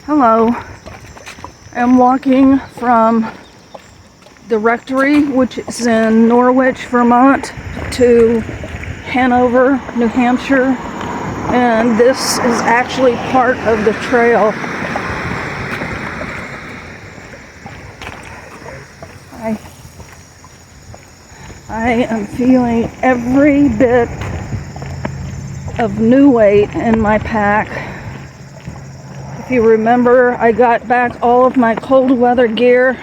Hello. I'm walking from the rectory, which is in Norwich, Vermont, to Hanover, New Hampshire, and this is actually part of the trail. I am feeling every bit of new weight in my pack. If you remember, I got back all of my cold weather gear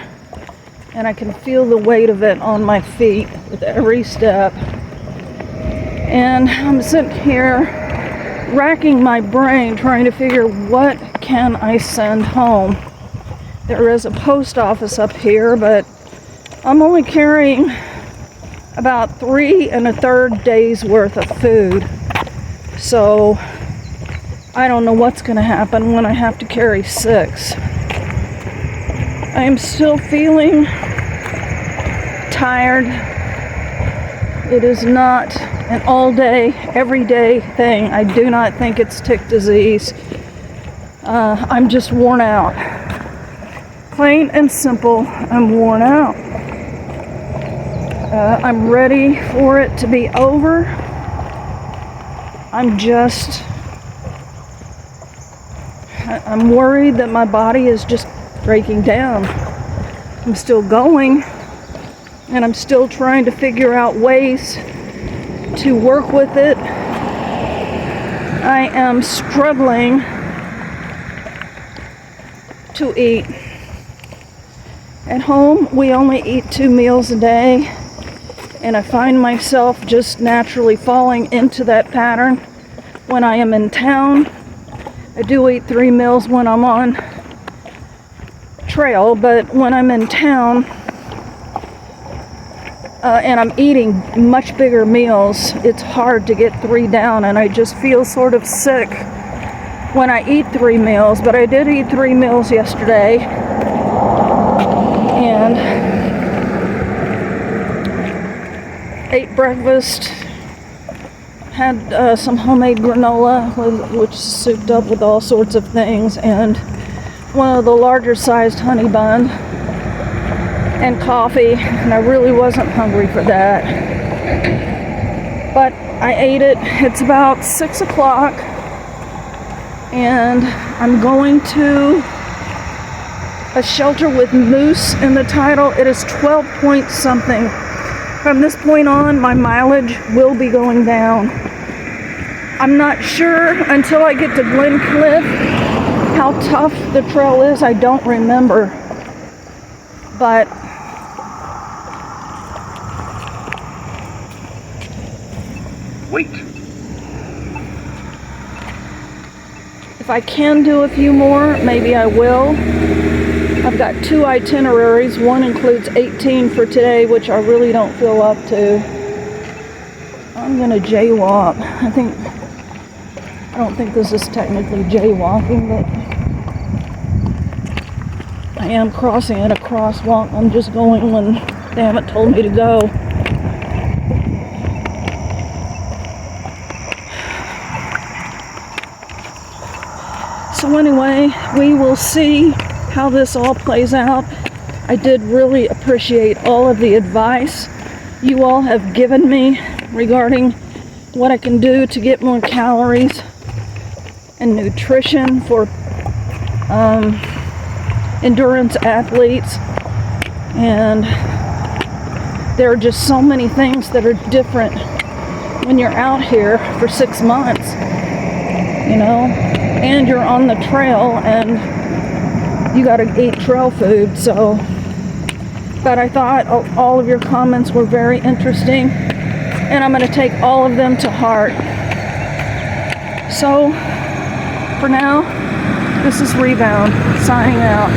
and I can feel the weight of it on my feet with every step. And I'm sitting here racking my brain trying to figure what can I send home. There is a post office up here, but I'm only carrying about 3 1/3 days worth of food. So I don't know what's going to happen when I have to carry 6. I am still feeling tired. It is not an all-day, everyday thing. I do not think it's tick disease. I'm just worn out. Plain and simple, I'm worn out. I'm ready for it to be over. I'm worried that my body is just breaking down. I'm still going, and I'm still trying to figure out ways to work with it. I am struggling to eat. At home, we only eat 2 meals a day, and I find myself just naturally falling into that pattern when I am in town. I do eat 3 meals when I'm on trail, but when I'm in town and I'm eating much bigger meals, it's hard to get 3 down, and I just feel sort of sick when I eat 3 meals. But I did eat 3 meals yesterday, and ate breakfast. Had some homemade granola, which is souped up with all sorts of things, and one of the larger sized honey bun, and coffee, and I really wasn't hungry for that. But I ate it. It's about 6 o'clock, and I'm going to a shelter with moose in the title. It is 12 point something. From this point on, my mileage will be going down. I'm not sure until I get to Glen Cliff how tough the trail is. I don't remember. But wait. If I can do a few more, maybe I will. I've got 2 itineraries. One includes 18 for today, which I really don't feel up to. I'm gonna jaywalk. I don't think this is technically jaywalking, but I am crossing at a crosswalk. I'm just going when damn it told me to go. So anyway, we will see how this all plays out. I did really appreciate all of the advice you all have given me regarding what I can do to get more calories and nutrition for endurance athletes. And there are just so many things that are different when you're out here for 6 months, you know, and you're on the trail and you gotta eat trail food. So, but I thought all of your comments were very interesting, and I'm gonna take all of them to heart. So, for now, this is Rebound, signing out.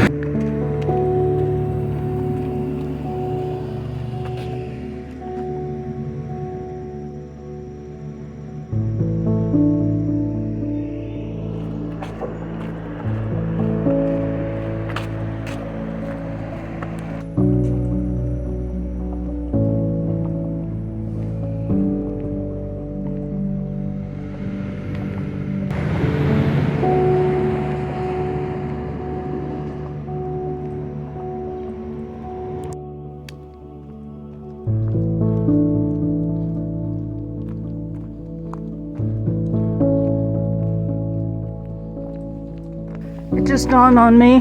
just dawned on me.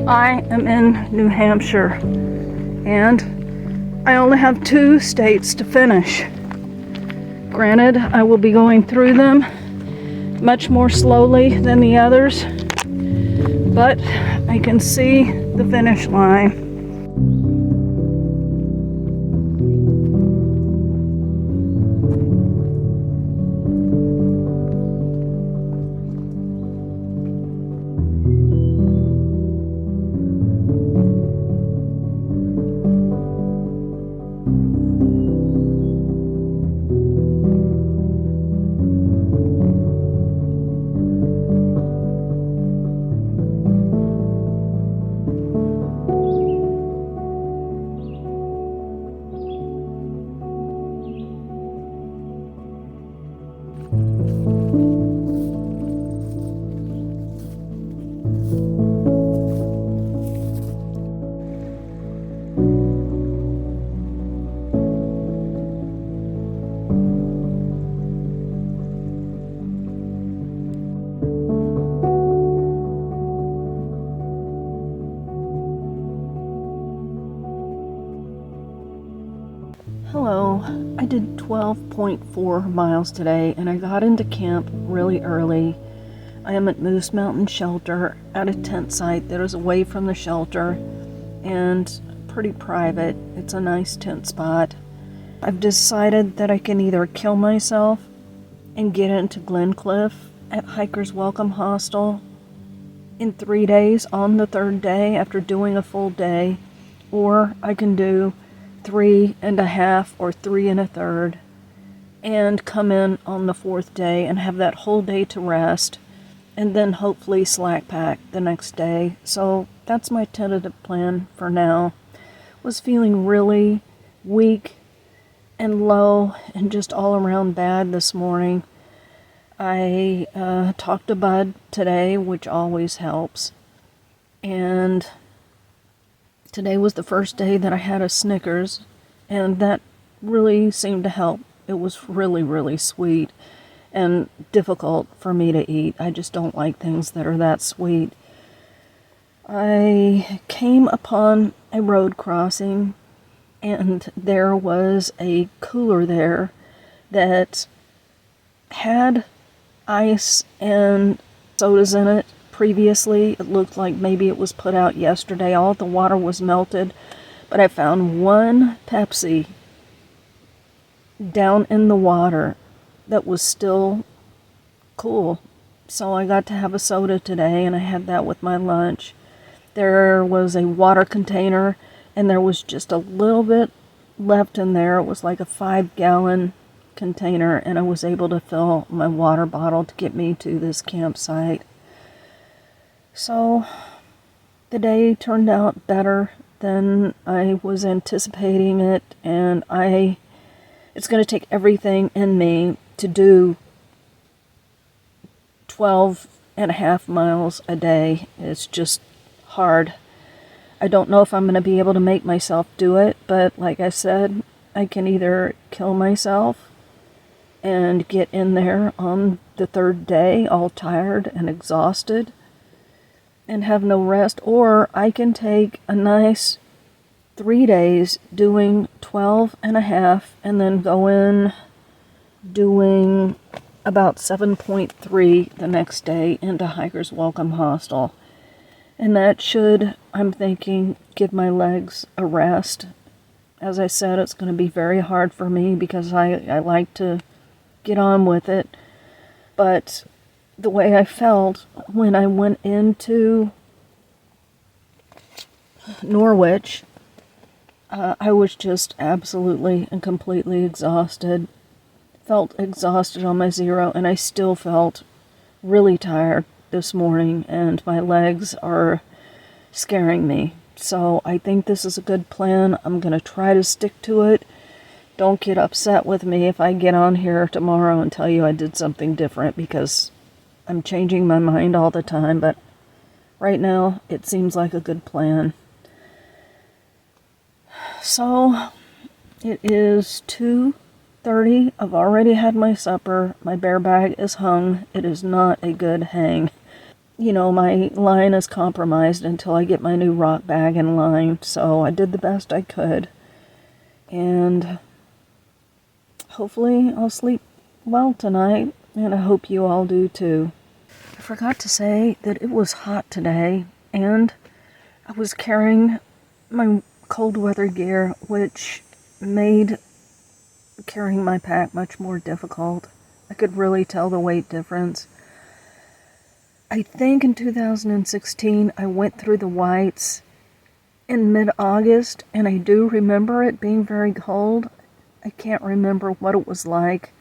I am in New Hampshire, and I only have 2 states to finish. Granted, I will be going through them much more slowly than the others, but I can see the finish line. Hello, I did 12.4 miles today and I got into camp really early. I am at Moose Mountain Shelter at a tent site that is away from the shelter and pretty private. It's a nice tent spot. I've decided that I can either kill myself and get into Glencliff at Hiker's Welcome Hostel in 3 days on the 3rd day after doing a full day, or I can do 3.5 or 3 1/3 and come in on the 4th day and have that whole day to rest and then hopefully slack pack the next day. So that's my tentative plan for now. Was feeling really weak and low and just all around bad this morning. I talked to Bud today, which always helps, and today was the first day that I had a Snickers, and that really seemed to help. It was really, really sweet and difficult for me to eat. I just don't like things that are that sweet. I came upon a road crossing, and there was a cooler there that had ice and sodas in it. Previously, it looked like maybe it was put out yesterday. All the water was melted, but I found one Pepsi down in the water that was still cool. So I got to have a soda today, and I had that with my lunch. There was a water container, and there was just a little bit left in there. It was like a 5-gallon container, and I was able to fill my water bottle to get me to this campsite. So the day turned out better than I was anticipating it, and it's going to take everything in me to do 12.5 miles a day. It's just hard. I don't know if I'm going to be able to make myself do it, but like I said, I can either kill myself and get in there on the 3rd day all tired and exhausted and have no rest, or I can take a nice 3 days doing 12.5 and then go in doing about 7.3 the next day into Hiker's Welcome Hostel. And that should, I'm thinking, give my legs a rest. As I said, it's going to be very hard for me because I like to get on with it. But the way I felt when I went into Norwich, I was just absolutely and completely exhausted. Felt exhausted on my 0, and I still felt really tired this morning, and my legs are scaring me. So I think this is a good plan. I'm going to try to stick to it. Don't get upset with me if I get on here tomorrow and tell you I did something different, because I'm changing my mind all the time, but right now it seems like a good plan. So it is 2:30. I've already had my supper. My bear bag is hung. It is not a good hang. my line is compromised until I get my new rock bag in line. So I did the best I could. And hopefully I'll sleep well tonight. And I hope you all do too. I forgot to say that it was hot today. And I was carrying my cold weather gear, which made carrying my pack much more difficult. I could really tell the weight difference. I think in 2016 I went through the whites in mid-August, and I do remember it being very cold. I can't remember what it was like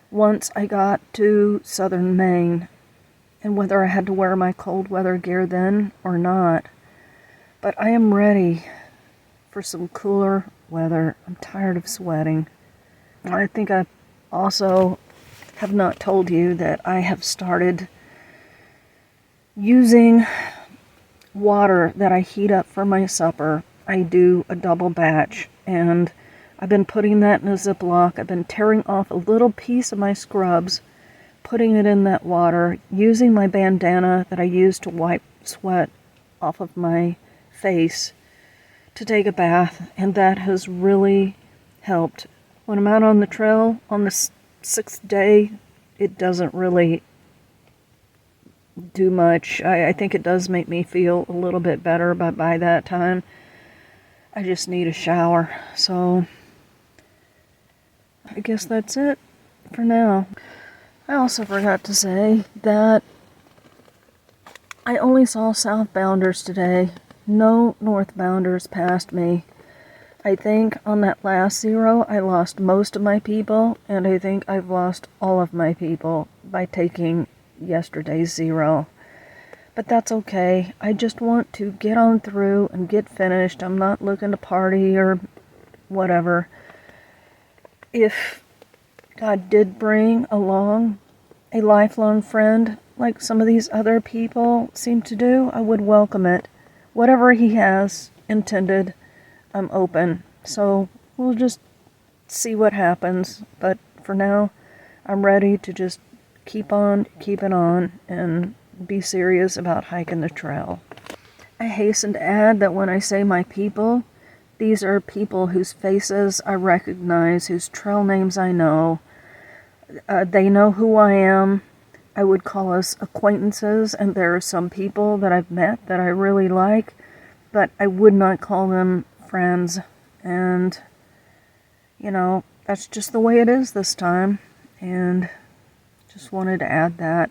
once I got to southern Maine, and whether I had to wear my cold weather gear then or not. But I am ready for some cooler weather. I'm tired of sweating. I think I also have not told you that I have started using water that I heat up for my supper. I do a double batch, and I've been putting that in a Ziploc. I've been tearing off a little piece of my scrubs, putting it in that water, using my bandana that I use to wipe sweat off of my face to take a bath, and that has really helped. When I'm out on the trail on the 6th day, it doesn't really do much. I think it does make me feel a little bit better, but by that time, I just need a shower. So, I guess that's it for now. I also forgot to say that I only saw southbounders today. No northbounders passed me. I think on that last zero, I lost most of my people, and I think I've lost all of my people by taking yesterday's zero. But that's okay. I just want to get on through and get finished. I'm not looking to party or whatever. If God did bring along a lifelong friend, like some of these other people seem to do, I would welcome it. Whatever He has intended, I'm open. So we'll just see what happens. But for now, I'm ready to just keep on keeping on and be serious about hiking the trail. I hasten to add that when I say my people, these are people whose faces I recognize, whose trail names I know. They know who I am. I would call us acquaintances, and there are some people that I've met that I really like, but I would not call them friends. And, that's just the way it is this time. And just wanted to add that.